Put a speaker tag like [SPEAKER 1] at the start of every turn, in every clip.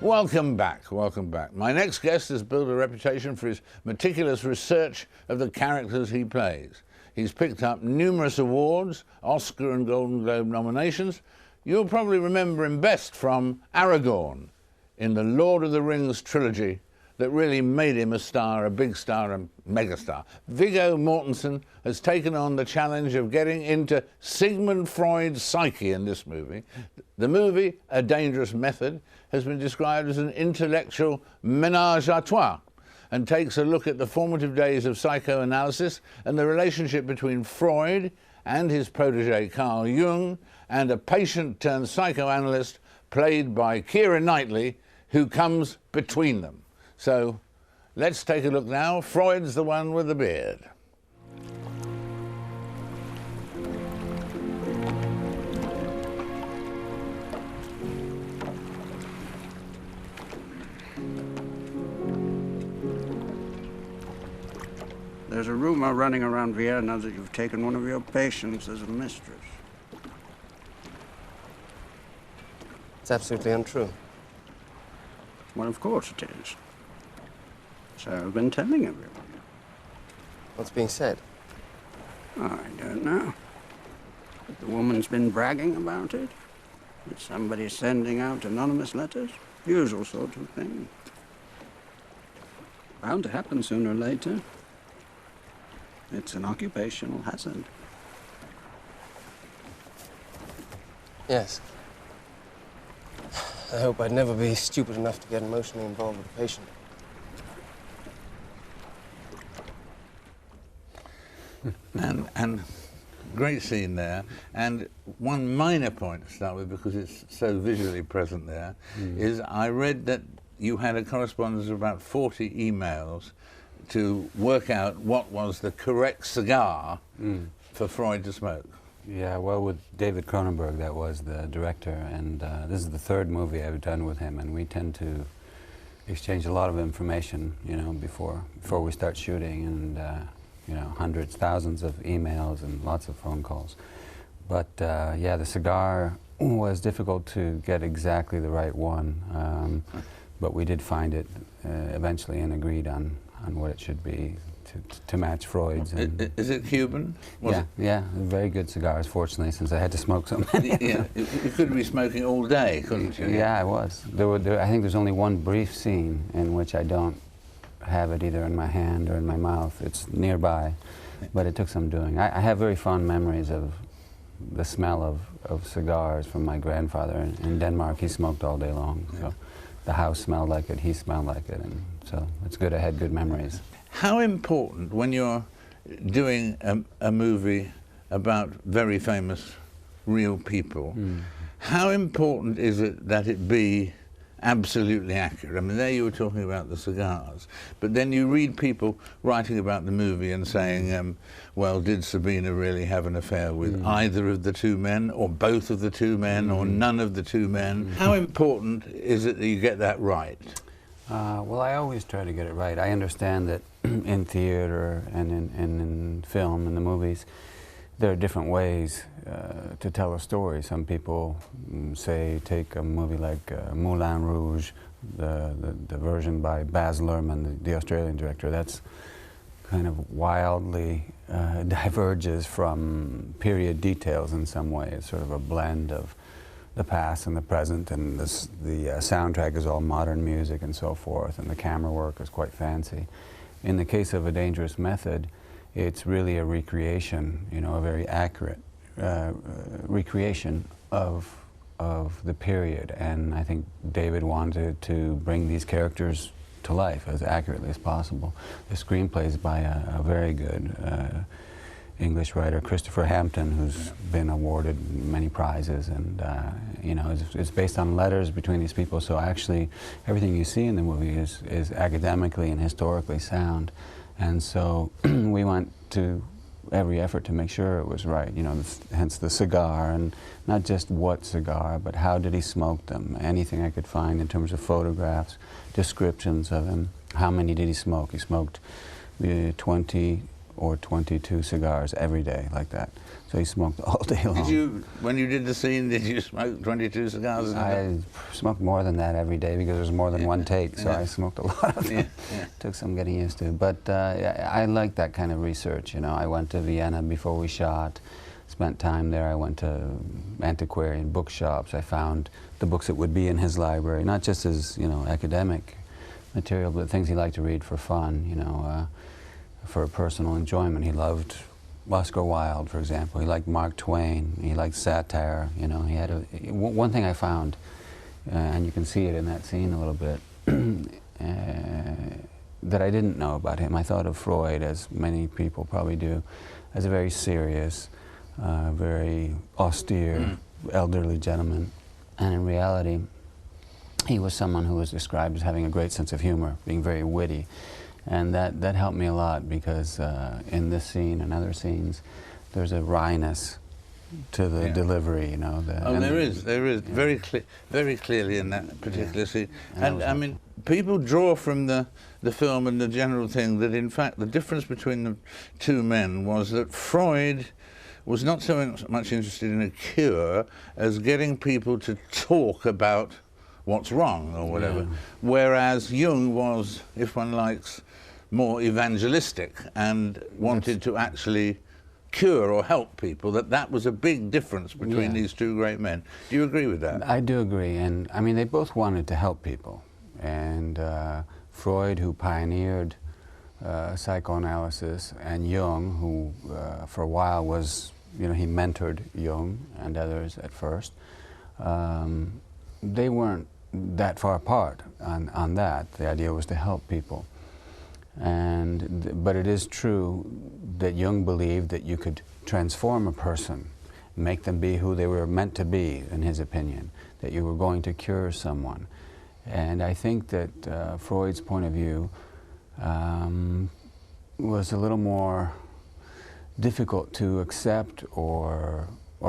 [SPEAKER 1] Welcome back, welcome back. My next guest has built a reputation for his meticulous research of the characters he plays. He's picked up numerous awards, Oscar and Golden Globe nominations. You'll probably remember him best from Aragorn in the Lord of the Rings trilogy that really made him a star, a big star, a megastar. Viggo Mortensen has taken on the challenge of getting into Sigmund Freud's psyche in this movie. The movie, A Dangerous Method, has been described as an intellectual ménage à trois and takes a look at the formative days of psychoanalysis and the relationship between Freud and his protege Carl Jung and a patient-turned-psychoanalyst played by Keira Knightley who comes between them. So let's take a look now. Freud's the one with the beard.
[SPEAKER 2] There's a rumor running around Vienna that you've taken one of your patients as a mistress.
[SPEAKER 3] It's absolutely untrue.
[SPEAKER 2] Well, of course it is. So I've been telling everyone.
[SPEAKER 3] What's being said?
[SPEAKER 2] I don't know. But the woman's been bragging about it. That somebody's sending out anonymous letters. Usual sort of thing. Bound to happen sooner or later. It's an occupational hazard.
[SPEAKER 3] Yes. I hope I'd never be stupid enough to get emotionally involved with a patient.
[SPEAKER 1] And great scene there. And one minor point to start with, because it's so visually present there, is I read that you had a correspondence of about 40 emails to work out what was the correct cigar for Freud to smoke.
[SPEAKER 4] Yeah, well, with David Cronenberg, that was the director, and this is the third movie I've done with him, and we tend to exchange a lot of information, you know, before we start shooting, and you know, hundreds, thousands of emails and lots of phone calls. But yeah, the cigar was difficult to get exactly the right one, but we did find it eventually and agreed on what it should be to match Freud's. And
[SPEAKER 1] is it Cuban?
[SPEAKER 4] Yeah, very good cigars, fortunately, since I had to smoke so many.
[SPEAKER 1] Yeah, you could be smoking all day, couldn't you?
[SPEAKER 4] Yeah, I was. I think there's only one brief scene in which I don't have it either in my hand or in my mouth. It's nearby, but it took some doing. I have very fond memories of the smell of cigars from my grandfather. In Denmark, he smoked all day long. So the house smelled like it, he smelled like it, and so it's good I had good memories.
[SPEAKER 1] How important, when you're doing a movie about very famous real people, how important is it that it be absolutely accurate? I mean, there you were talking about the cigars, but then you read people writing about the movie and saying, well, did Sabina really have an affair with either of the two men, or both of the two men, or none of the two men? How important is it that you get that right?
[SPEAKER 4] Well, I always try to get it right. I understand that in theater and in film, in the movies, there are different ways to tell a story. Some people say, take a movie like Moulin Rouge, the version by Baz Luhrmann, the Australian director. That's kind of wildly diverges from period details in some way. It's sort of a blend of the past and the present, and the soundtrack is all modern music and so forth, and the camera work is quite fancy. In the case of A Dangerous Method, it's really a recreation, you know, a very accurate recreation of the period, and I think David wanted to bring these characters to life as accurately as possible. The screenplay is by a very good English writer, Christopher Hampton, who's been awarded many prizes, and you know, it's based on letters between these people, so actually everything you see in the movie is academically and historically sound. And so we went to every effort to make sure it was right, you know, hence the cigar, and not just what cigar, but how did he smoke them. Anything I could find in terms of photographs, descriptions of him. How many did he smoke? He smoked 20 or 22 cigars every day, like that. So he smoked all day long.
[SPEAKER 1] Did you, when you did the scene, did you smoke 22 cigars?
[SPEAKER 4] I smoked more than that every day because there's more than one take, so I smoked a lot of them. Took some getting used to. But I like that kind of research, you know. I went to Vienna before we shot, spent time there. I went to antiquarian bookshops. I found the books that would be in his library, not just his, you know, academic material, but things he liked to read for fun, you know, for personal enjoyment. He loved Oscar Wilde, for example. He liked Mark Twain. He liked satire. You know, he had one thing I found, and you can see it in that scene a little bit, that I didn't know about him. I thought of Freud, as many people probably do, as a very serious, very austere, elderly gentleman. And in reality, he was someone who was described as having a great sense of humor, being very witty. And that helped me a lot because in this scene and other scenes, there's a wryness to the delivery, you know.
[SPEAKER 1] There is very clearly in that particular scene. And I mean, people draw from the film and the general thing that in fact the difference between the two men was that Freud was not so much interested in a cure as getting people to talk about what's wrong or whatever, whereas Jung was, if one likes, more evangelistic and wanted to actually cure or help people. That was a big difference between these two great men. Do you agree with that?
[SPEAKER 4] I do agree, and I mean they both wanted to help people. And Freud, who pioneered psychoanalysis, and Jung, who for a while was, you know, he mentored Jung and others at first. They weren't that far apart on that. The idea was to help people. But it is true that Jung believed that you could transform a person, make them be who they were meant to be, in his opinion, that you were going to cure someone. And I think that Freud's point of view was a little more difficult to accept or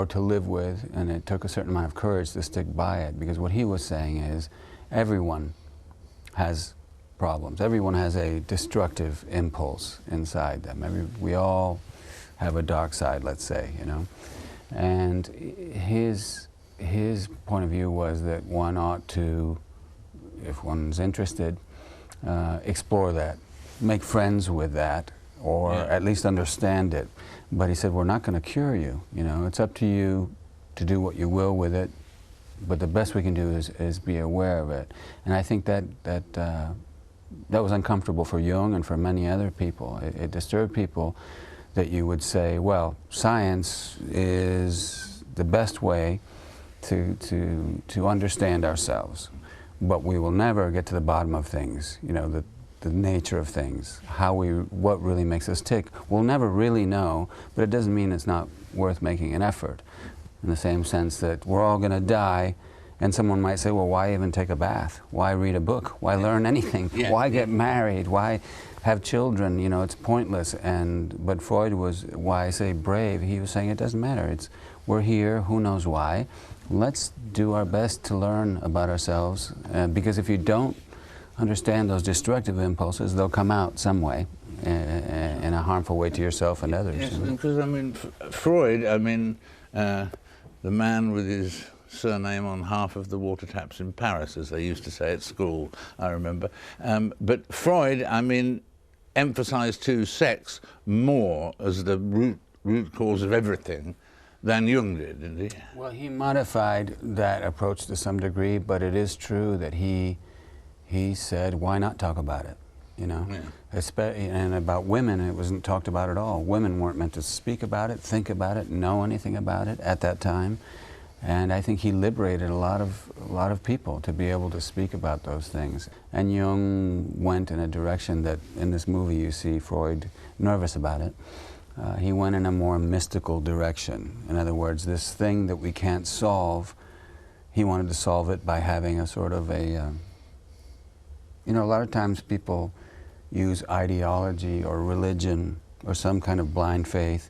[SPEAKER 4] to live with, and it took a certain amount of courage to stick by it, because what he was saying is everyone has problems. Everyone has a destructive impulse inside them. We all have a dark side, let's say, you know. And his point of view was that one ought to, if one's interested, explore that, make friends with that, or at least understand it. But he said, we're not going to cure you, you know. It's up to you to do what you will with it, but the best we can do is be aware of it. And I think that was uncomfortable for Jung and for many other people. It disturbed people that you would say, well, science is the best way to understand ourselves, but we will never get to the bottom of things, you know, the nature of things, what really makes us tick. We'll never really know, but it doesn't mean it's not worth making an effort. In the same sense that we're all going to die, and someone might say, well, why even take a bath? Why read a book? Why learn anything? Why get married? Why have children? You know, it's pointless. But Freud was, why I say brave, he was saying it doesn't matter. We're here, who knows why. Let's do our best to learn about ourselves, because if you don't understand those destructive impulses, they'll come out some way, in a harmful way to yourself and others.
[SPEAKER 1] Yes, because I mean, Freud, I mean, the man with his surname on half of the water taps in Paris, as they used to say at school, I remember. But Freud, I mean, emphasized too sex more as the root cause of everything than Jung did, didn't he?
[SPEAKER 4] Well, he modified that approach to some degree, but it is true that he said, why not talk about it, you know? And about women, it wasn't talked about at all. Women weren't meant to speak about it, think about it, know anything about it at that time. And I think he liberated a lot of people to be able to speak about those things. And Jung went in a direction that, in this movie, you see Freud nervous about it. He went in a more mystical direction. In other words, this thing that we can't solve, he wanted to solve it by having a sort of a, you know, a lot of times people use ideology or religion or some kind of blind faith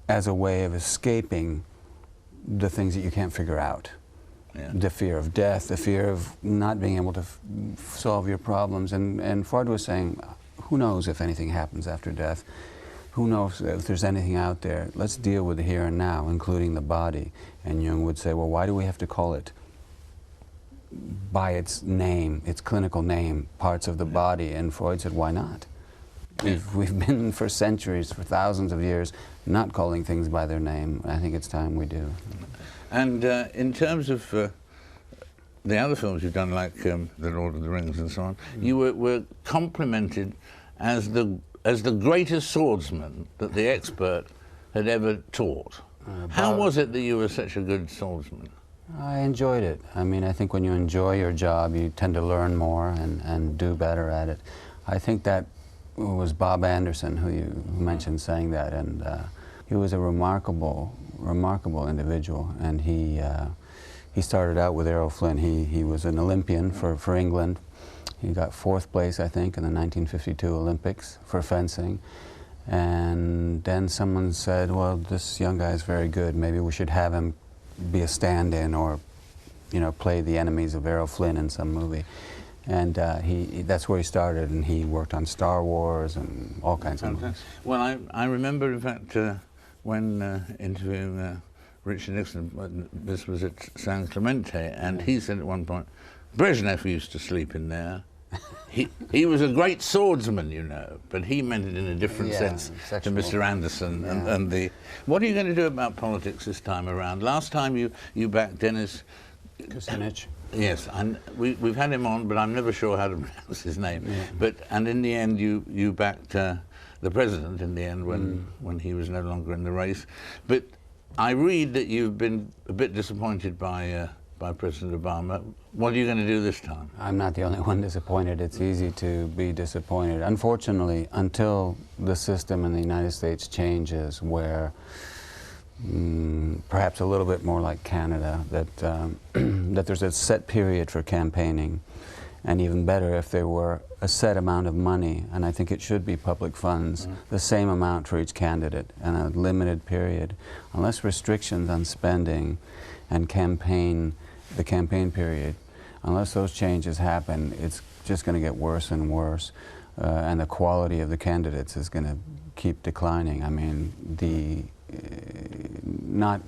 [SPEAKER 4] as a way of escaping the things that you can't figure out. The fear of death, the fear of not being able to solve your problems. And Freud was saying, who knows if anything happens after death? who knows if there's anything out there? Let's deal with the here and now, including the body. And Jung would say, well, why do we have to call it by its name, its clinical name, parts of the body? And Freud said, why not? We've been for centuries, for thousands of years, not calling things by their name. I think it's time we do.
[SPEAKER 1] And in terms of the other films you've done, like The Lord of the Rings and so on, you were complimented as the greatest swordsman that the expert had ever taught. How was it that you were such a good swordsman?
[SPEAKER 4] I enjoyed it. I mean, I think when you enjoy your job, you tend to learn more and do better at it. I think that was Bob Anderson, who you mentioned, saying that, and he was a remarkable individual, and he started out with Errol Flynn. He was an Olympian for England. He got 4th place, I think, in the 1952 Olympics for fencing. And then someone said, well, this young guy is very good. Maybe we should have him be a stand-in or, you know, play the enemies of Errol Flynn in some movie. And that's where he started, and he worked on Star Wars and all kinds of movies.
[SPEAKER 1] Well, I remember, in fact, when interviewing Richard Nixon, this was at San Clemente, and he said at one point, Brezhnev used to sleep in there. He was a great swordsman, you know, but he meant it in a different sense to Mr. Anderson.
[SPEAKER 4] Yeah.
[SPEAKER 1] And the. What are you going to do about politics this time around? Last time you backed Dennis
[SPEAKER 4] Kucinich.
[SPEAKER 1] Yes, and we've had him on, but I'm never sure how to pronounce his name. Yeah. And in the end, you backed the president in the end when he was no longer in the race. But I read that you've been a bit disappointed by President Obama. What are you going to do this time?
[SPEAKER 4] I'm not the only one disappointed. It's easy to be disappointed. Unfortunately, until the system in the United States changes, where perhaps a little bit more like Canada, that that there's a set period for campaigning, and even better if there were a set amount of money, and I think it should be public funds, the same amount for each candidate, and a limited period. Unless restrictions on spending and the campaign period, unless those changes happen, it's just going to get worse and worse, and the quality of the candidates is going to keep declining. I mean, not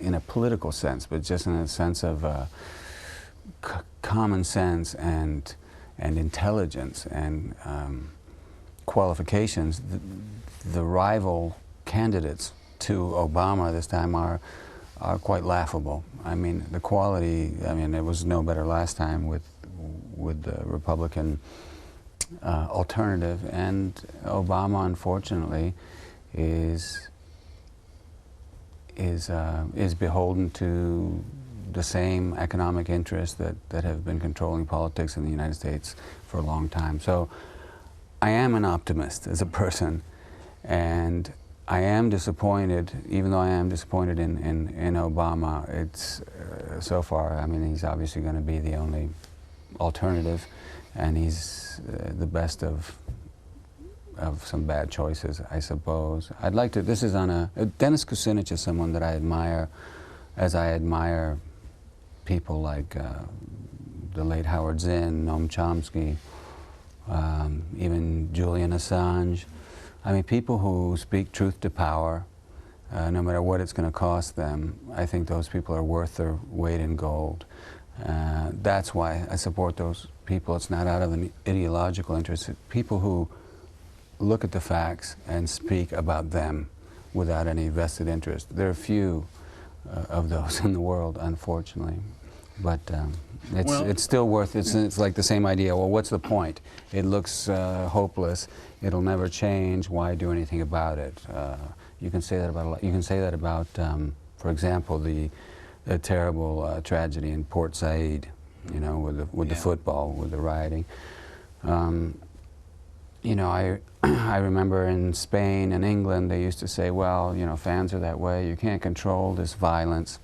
[SPEAKER 4] in a political sense, but just in a sense of common sense and intelligence and qualifications. The rival candidates to Obama this time are quite laughable. I mean, the quality, I mean, it was no better last time with the Republican alternative, and Obama, unfortunately, is beholden to the same economic interests that have been controlling politics in the United States for a long time. So I am an optimist as a person, and I am disappointed, even though I am disappointed in Obama. It's so far, I mean, he's obviously going to be the only alternative, and he's the best of some bad choices, I suppose. I'd like to, this is on Dennis Kucinich is someone that I admire, as I admire people like the late Howard Zinn, Noam Chomsky, even Julian Assange. I mean, people who speak truth to power, no matter what it's going to cost them. I think those people are worth their weight in gold. That's why I support those people. It's not out of an ideological interest. It's people who look at the facts and speak about them without any vested interest. There are few of those in the world, unfortunately. But it's still worth it. It's like the same idea. Well, what's the point? It looks hopeless. It'll never change. Why do anything about it? You can say that about. You can say that about, for example, the terrible tragedy in Port Said. You know, with the football, with the rioting. You know, I remember in Spain and England they used to say, well, you know, fans are that way. You can't control this violence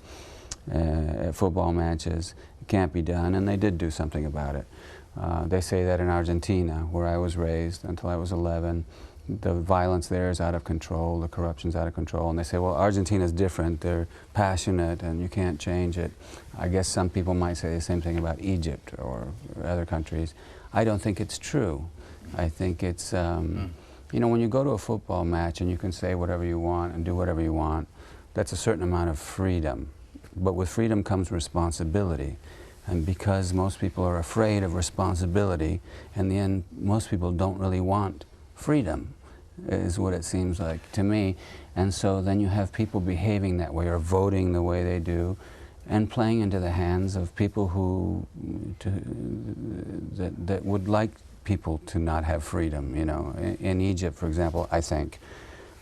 [SPEAKER 4] at football matches. It can't be done, and they did do something about it. They say that in Argentina, where I was raised until I was 11, the violence there is out of control, the corruption's out of control, and they say, well, Argentina's different, they're passionate, and you can't change it. I guess some people might say the same thing about Egypt or other countries. I don't think it's true. I think it's You know, when you go to a football match and you can say whatever you want and do whatever you want, that's a certain amount of freedom. But with freedom comes responsibility. And because most people are afraid of responsibility, in the end, most people don't really want freedom, is what it seems like to me. And so then you have people behaving that way or voting the way they do and playing into the hands of people who, that would like people to not have freedom, you know. In Egypt, for example, I think,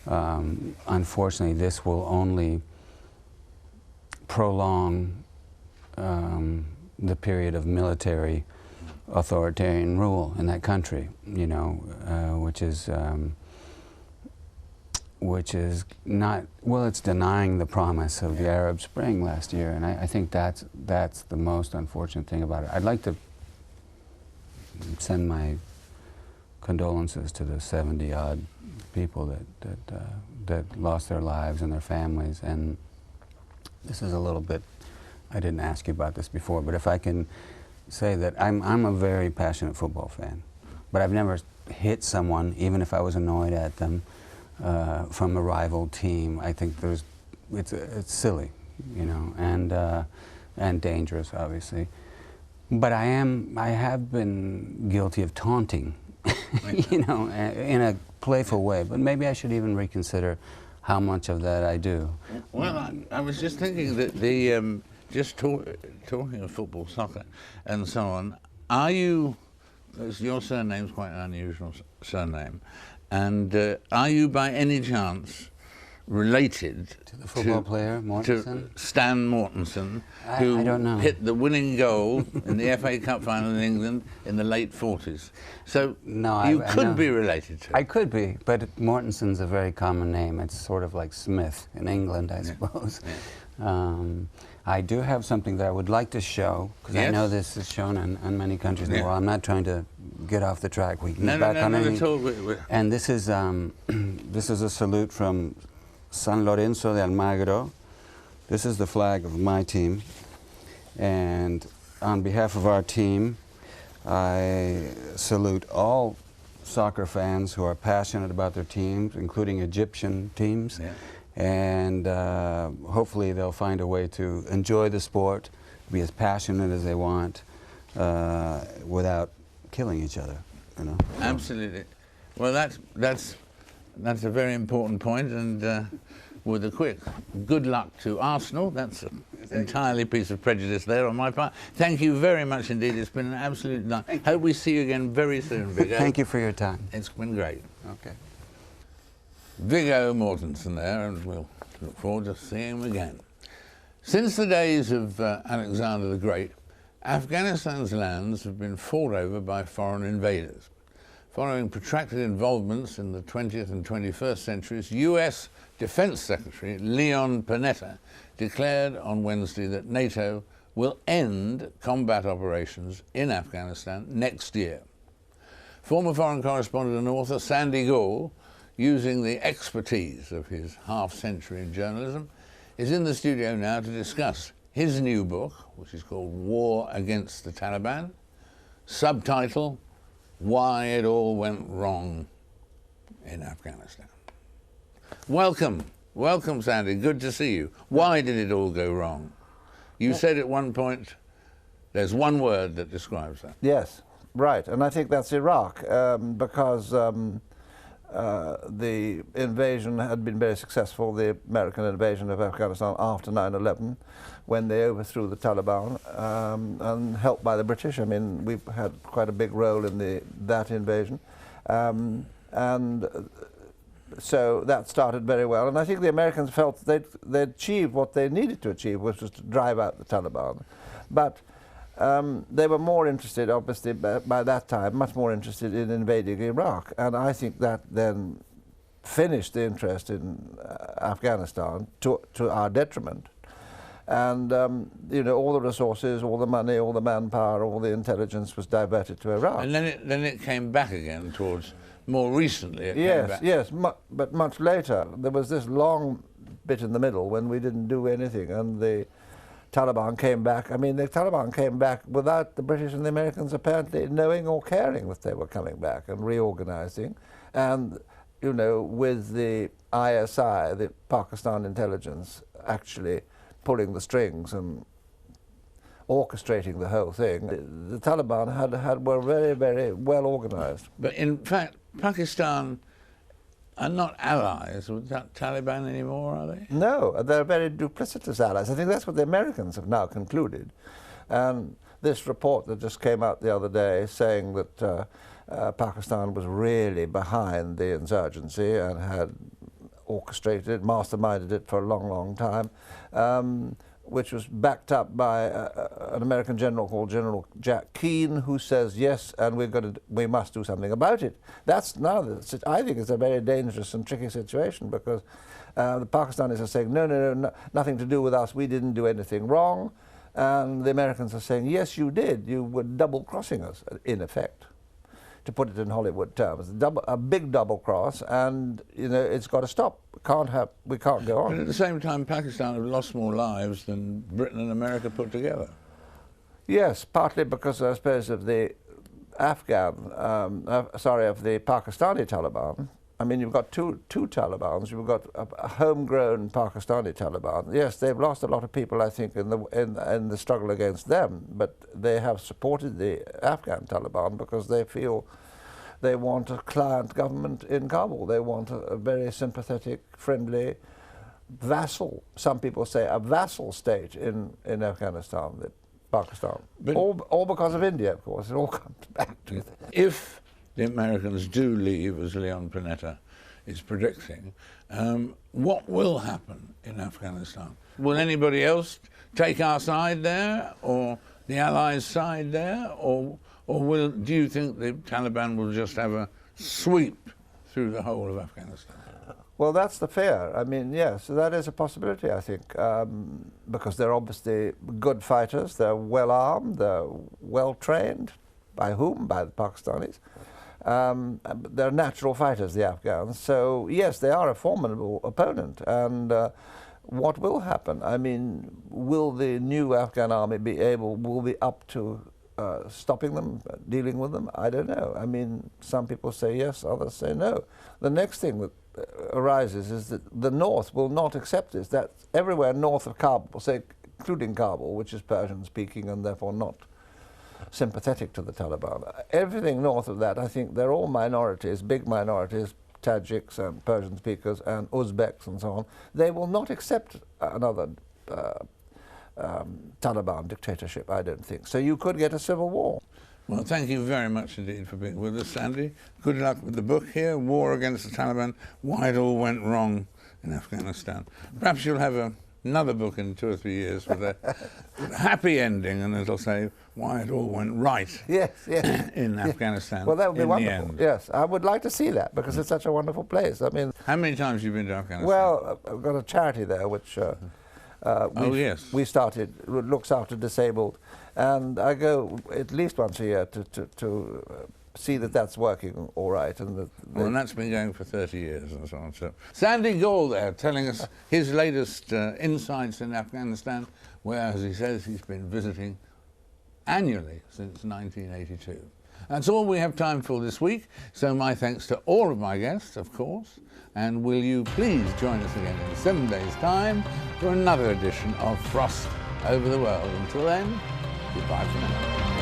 [SPEAKER 4] unfortunately, this will only prolong the period of military authoritarian rule in that country, you know, which is not, well, it's denying the promise of the Arab Spring last year, and I think that's the most unfortunate thing about it. I'd like to send my condolences to the 70-odd people that lost their lives and their families, and this is a little bit, I didn't ask you about this before, but if I can say that I'm a very passionate football fan, but I've never hit someone, even if I was annoyed at them, from a rival team. I think it's silly, you know, and dangerous, obviously. But I have been guilty of taunting, you know, in a playful way. But maybe I should even reconsider how much of that I do.
[SPEAKER 1] Well, I was just thinking that the just talking of football, soccer, and so on. Are you? Your surname's quite an unusual surname. And are you by any chance related
[SPEAKER 4] to the football player, Mortensen?
[SPEAKER 1] To Stan Mortensen, who
[SPEAKER 4] I don't know.
[SPEAKER 1] hit the winning goal in the FA Cup final in England in the late 40s? So
[SPEAKER 4] no,
[SPEAKER 1] you could be related to.
[SPEAKER 4] I could be, but Mortensen's a very common name. It's sort of like Smith in England, I suppose. Yeah. I do have something that I would like to show, because I know this is shown in many countries in the world. I'm not trying to get off the track. We can get back on anything.
[SPEAKER 1] At all.
[SPEAKER 4] And this is a salute from San Lorenzo de Almagro. This is the flag of my team. And on behalf of our team, I salute all soccer fans who are passionate about their teams, including Egyptian teams. Yeah. And hopefully they'll find a way to enjoy the sport, be as passionate as they want, without killing each other, you know.
[SPEAKER 1] Absolutely. Well, that's a very important point, and with a quick good luck to Arsenal. That's an entirely piece of prejudice there on my part. Thank you very much indeed. It's been an absolute delight. Hope we see you again very soon, Viggo.
[SPEAKER 4] Thank you for your time.
[SPEAKER 1] It's been great.
[SPEAKER 4] Okay.
[SPEAKER 1] Viggo Mortensen there, and we'll look forward to seeing him again. Since the days of Alexander the Great, Afghanistan's lands have been fought over by foreign invaders. Following protracted involvements in the 20th and 21st centuries, US Defense Secretary Leon Panetta declared on Wednesday that NATO will end combat operations in Afghanistan next year. Former foreign correspondent and author Sandy Gall, using the expertise of his half-century in journalism, is in the studio now to discuss his new book, which is called War Against the Taliban, subtitle, Why It All Went Wrong in Afghanistan. Welcome, Sandy, good to see you. Why did it all go wrong? You said at one point, there's one word that describes that.
[SPEAKER 5] Yes, right, and I think that's Iraq, because the invasion had been very successful, the American invasion of Afghanistan after 9/11, when they overthrew the Taliban, and helped by the British. I mean, we've had quite a big role in that invasion. So that started very well, and I think the Americans felt they'd achieved what they needed to achieve, which was to drive out the Taliban. But they were more interested, obviously, by that time, much more interested in invading Iraq. And I think that then finished the interest in Afghanistan to our detriment. And, you know, all the resources, all the money, all the manpower, all the intelligence was diverted to Iraq.
[SPEAKER 1] And then it came back again towards, more recently it
[SPEAKER 5] yes,
[SPEAKER 1] came back.
[SPEAKER 5] Yes, but much later. There was this long bit in the middle when we didn't do anything, and the Taliban came back. I mean, the Taliban came back without the British and the Americans apparently knowing or caring that they were coming back and reorganizing. And you know, with the ISI, the Pakistan intelligence, actually pulling the strings and orchestrating the whole thing. The Taliban were very, very well organized.
[SPEAKER 1] But in fact, Pakistan are not allies with Taliban anymore, are they?
[SPEAKER 5] No, they're very duplicitous allies. I think that's what the Americans have now concluded. And this report that just came out the other day saying that Pakistan was really behind the insurgency and had orchestrated it, masterminded it for a long, long time, which was backed up by an American general called General Jack Keane, who says yes, and we must do something about it. That's now, I think it's a very dangerous and tricky situation, because the Pakistanis are saying no, nothing to do with us, we didn't do anything wrong, and the Americans are saying yes, you did, you were double-crossing us, in effect, to put it in Hollywood terms. A big double cross, and you know, it's got to stop. We can't go on.
[SPEAKER 1] But at the same time, Pakistan have lost more lives than Britain and America put together.
[SPEAKER 5] Yes, partly because I suppose of the of the Pakistani Taliban. I mean, you've got two Talibans. You've got a homegrown Pakistani Taliban. Yes, they've lost a lot of people, I think, in the struggle against them, but they have supported the Afghan Taliban because they feel they want a client government in Kabul. They want a very sympathetic, friendly vassal. Some people say a vassal state in Afghanistan, Pakistan. But all because of India, of course. It all comes back to it.
[SPEAKER 1] If the Americans do leave, as Leon Panetta is predicting, what will happen in Afghanistan? Will anybody else take our side there, or the Allies' side there, or do you think the Taliban will just have a sweep through the whole of Afghanistan?
[SPEAKER 5] Well, that's the fear. I mean, yes, that is a possibility, I think, because they're obviously good fighters, they're well armed, they're well trained. By whom? By the Pakistanis. They're natural fighters, the Afghans. So, yes, they are a formidable opponent. And what will happen? I mean, will the new Afghan army will be up to stopping them, dealing with them? I don't know. I mean, some people say yes, others say no. The next thing that arises is that the North will not accept this. That everywhere north of Kabul, say, including Kabul, which is Persian-speaking and therefore not sympathetic to the Taliban. Everything north of that, I think they're all minorities, big minorities, Tajiks and Persian speakers and Uzbeks and so on. They will not accept another Taliban dictatorship, I don't think. So you could get a civil war.
[SPEAKER 1] Well, thank you very much indeed for being with us, Sandy. Good luck with the book here, War Against the Taliban, Why It All Went Wrong in Afghanistan. Perhaps you'll have another book in 2 or 3 years with a happy ending, and it'll say why it all went right in Afghanistan.
[SPEAKER 5] Well, that would be wonderful.
[SPEAKER 1] The end.
[SPEAKER 5] Yes, I would like to see that because it's such a wonderful place. I mean,
[SPEAKER 1] how many times have you been to Afghanistan?
[SPEAKER 5] Well, I've got a charity there which we started, looks after disabled, and I go at least once a year to see that that's working all right. And
[SPEAKER 1] that's been going for 30 years and so on. So Sandy Gall there telling us his latest insights in Afghanistan, where, as he says, he's been visiting annually since 1982. That's all we have time for this week, so my thanks to all of my guests, of course, and will you please join us again in 7 days' time for another edition of Frost Over the World. Until then, goodbye for now.